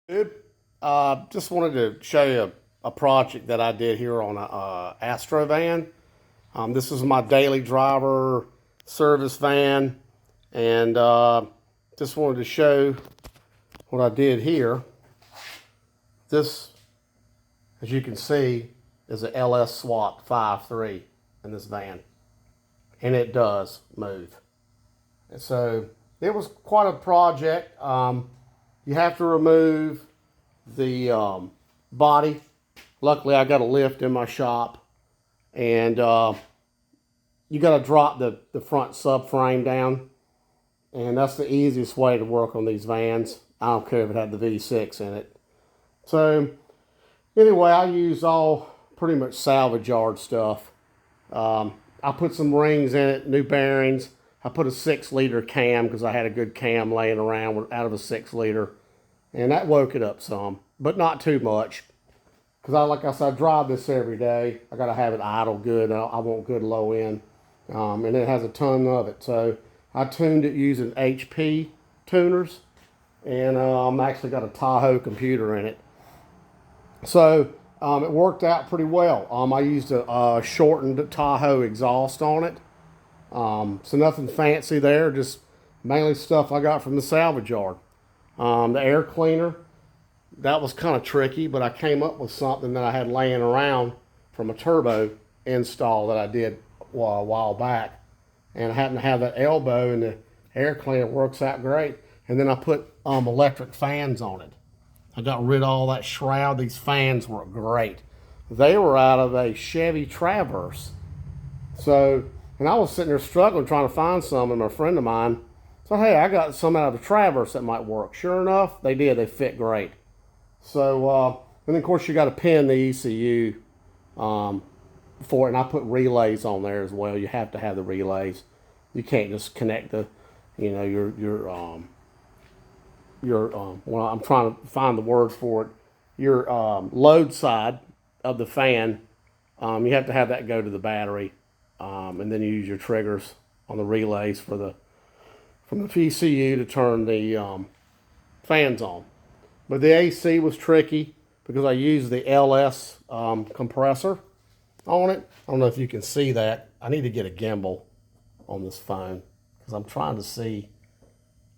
Just wanted to show you a project that I did here on a Astro van. This is my daily driver service van, and just wanted to show what I did here. This, as you can see, is a LS swap 5.3 in this van, and it does move. And so it was quite a project. You have to remove the body. Luckily, I got a lift in my shop, and you got to drop the front subframe down, and that's the easiest way to work on these vans. I don't care if it had the V6 in it. So anyway, I use all pretty much salvage yard stuff. I put some rings in it, new bearings. I put a 6-liter cam because I had a good cam laying around out of a 6-liter. And that woke it up some, but not too much. Because like I said, I drive this every day. I got to have it idle good. I want good low end. And it has a ton of it. So I tuned it using HP tuners. And I'm actually got a Tahoe computer in it. So it worked out pretty well. I used a shortened Tahoe exhaust on it. So nothing fancy there, just mainly stuff I got from the salvage yard. The air cleaner, that was kind of tricky, but I came up with something that I had laying around from a turbo install that I did a while back. And I happened to have that elbow, and the air cleaner works out great. And then I put electric fans on it. I got rid of all that shroud. These fans were great. They were out of a Chevy Traverse. So, and I was sitting there struggling trying to find some, and a friend of mine said, hey, I got some out of the Traverse that might work. Sure enough, they did. They fit great. So, and then of course you got to pin the ECU for it, and I put relays on there as well. You have to have the relays. You can't just connect the, well, I'm trying to find the word for it. Your load side of the fan, you have to have that go to the battery, and then you use your triggers on the relays from the VCU to turn the fans on. But the AC was tricky because I used the LS compressor on it. I don't know if you can see that. I need to get a gimbal on this phone because I'm trying to see.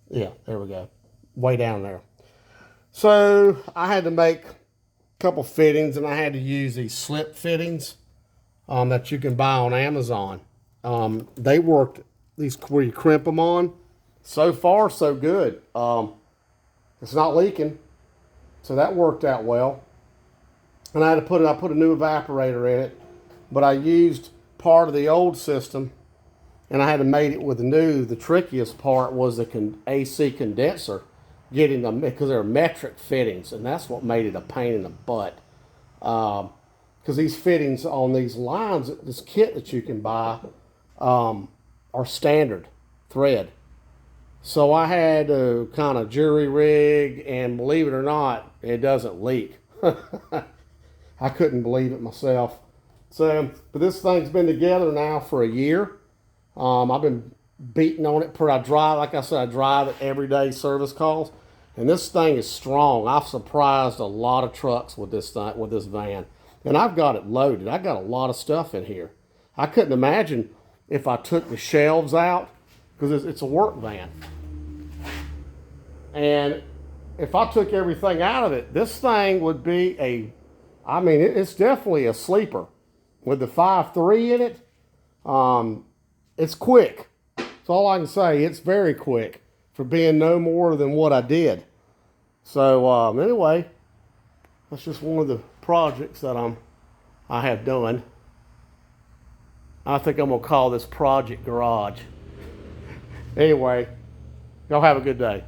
Yeah, there we go. Way down there. So I had to make a couple fittings, and I had to use these slip fittings that you can buy on Amazon. They worked, these where you crimp them on. So far, so good. It's not leaking, so that worked out well. And I put a new evaporator in it, but I used part of the old system, and I had to mate it with the new. The trickiest part was the AC condenser, getting them, because they're metric fittings, and that's what made it a pain in the butt. Because these fittings on these lines, this kit that you can buy, are standard thread. So I had to kind of jury rig, and believe it or not, it doesn't leak. I couldn't believe it myself. So, but this thing's been together now for a year. I've been beating on it. I drive, like I said, I drive it every day, service calls, and this thing is strong. I've surprised a lot of trucks with this thing, with this van, and I've got it loaded. I got a lot of stuff in here. I couldn't imagine if I took the shelves out, because it's a work van, and if I took everything out of it, this thing would be it's definitely a sleeper. With the 5.3 in it, it's quick. That's all I can say. It's very quick for being no more than what I did. So anyway, that's just one of the projects that I have done. I think I'm gonna call this Project Garage. Anyway, y'all have a good day.